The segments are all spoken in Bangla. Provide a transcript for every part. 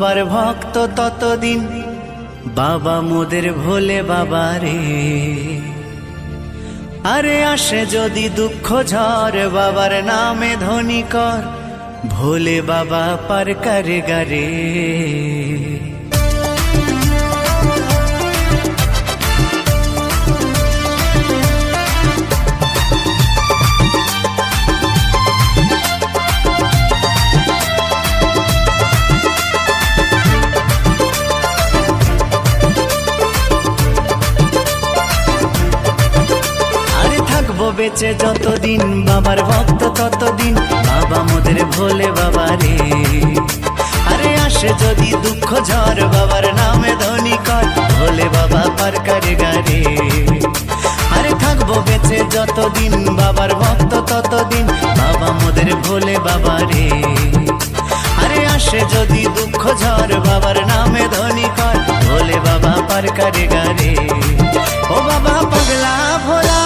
বাবার ভক্ত ততদিন বাবা মোদের ভোলে বাবা রে। আরে আসে যদি দুঃখ ঝড় বাবার নামে ধ্বনি কর, ভোলে বাবা পার করে গারে। বেঁচে যতদিন বাবার ভক্ত ততদিন বাবা মোদের ভোলে বাবা রে। আরে আসে যদি দুঃখ ঝড় বাবার নামে ধ্বনি কর, ভোলে বাবা পার করে গারে। আরে থাকবো বেঁচে যতদিন বাবার ভক্ত ততদিন বাবা মোদের ভোলে বাবা রে। আরে আসে যদি দুঃখ ঝড় বাবার নামে ধ্বনি কর, ভোলে বাবা পার করে গারে। ও বাবা পাগলা ভোলা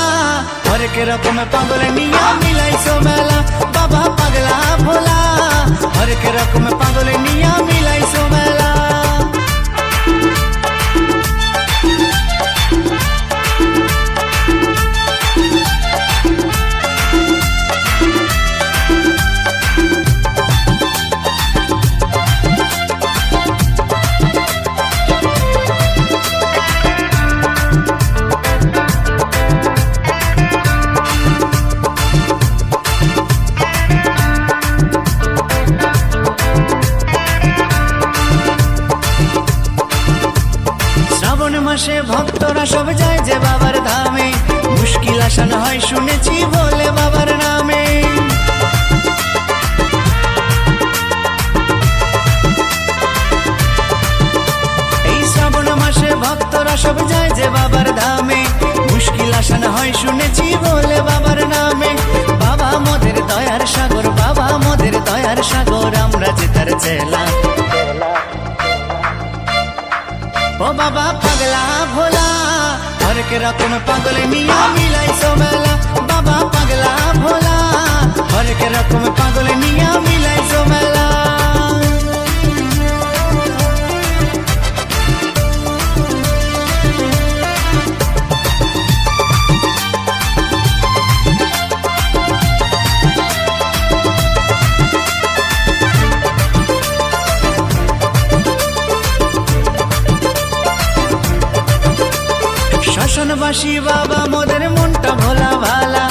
হরেক রকম পাগল নিয়া মিলাইছো মেলা, বাবা পাগলা ভোলা হরেক রকম পাগল নিয়া মিলাইছো মেলা। মাসে ভক্তরা সব যায় যে বাবার ধামে, মুশকিল আসান হয় শুনেছি বলে বাবার নামে। এই শ্রাবণ মাসে ভক্তরা সব যায় যে বাবার ধামে, মুশকিল আসান হয় শুনেছি বলে বাবার নামে। বাবা মোদের দয়ার সাগর, বাবা মোদের দয়ার সাগর, আমরা যে তার চেলা। ও বাবা পাগলা ভোলা হরেক রকম পাগল নিয়া মিলাইছো মেলা, বাবা পাগলা ভোলা হরেক রকম পাগল নিয়া মিলাইছো মেলা। শ্মশানবাসী বাবা মোদের মনটা ভোলা ভালা,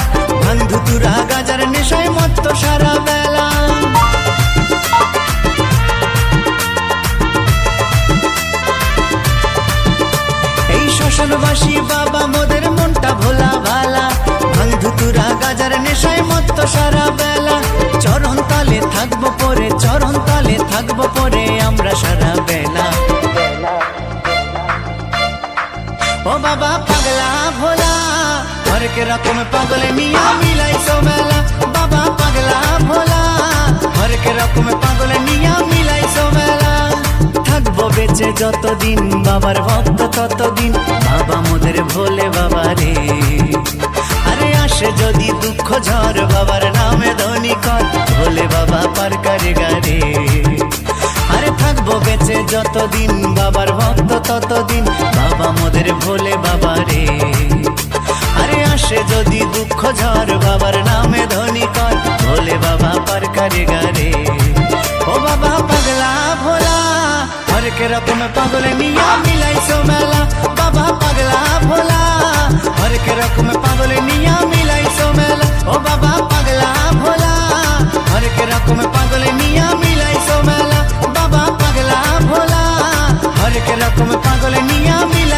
বন্ধু তুরা গাজার নেশায় মত্ত সারা বেলা। এই শ্মশানবাসী বাবা মোদের মনটা ভোলা ভালা, বন্ধু তুরা গাজার নেশায় মত্ত সারা বেলা। চরণ তালে থাকবো পরে, চরণ তালে থাকবো পরে আমরা সারা বেলা। ও বাবা পাগলা ভোলা হরেক রকম পাগল নিয়া মিলাইছো মেলা, বাবা পাগলা ভোলা হরেক রকম পাগল নিয়া মিলাইছো মেলা। থাকবো বেঁচে যতদিন বাবার ভক্ত ততদিন বাবা মোদের ভোলে বাবা রে। আরে আসে যদি দুঃখ ঝড় বাবার নামে ধ্বনি কর, ভোলে বাবা পার করে গারে। আরে থাকবো বেঁচে যতদিন বাবার ভক্ত ততদিন বাবা মোদের ভোলে বাবা রে। আরে আসে যদি দুঃখ ঝড় বাবার নামে ধ্বনি কর, ভোলে বাবা পার করে গারে। ও বাবা পাগলা ভোলা হরেক রকম পাগল নিয়া মিলাইছো মেলা, বাবা পাগলা ভোলা হরেক রকম পাগল নিয়া মিলাইছো মেলা। ও বাবা পাগলা ভোলা হরেক রকম পাগল নিয়া মিলাইছো মেলা, বাবা পাগলা ভোলা হরেক রকম পাগল নিয়া মিলাইছো।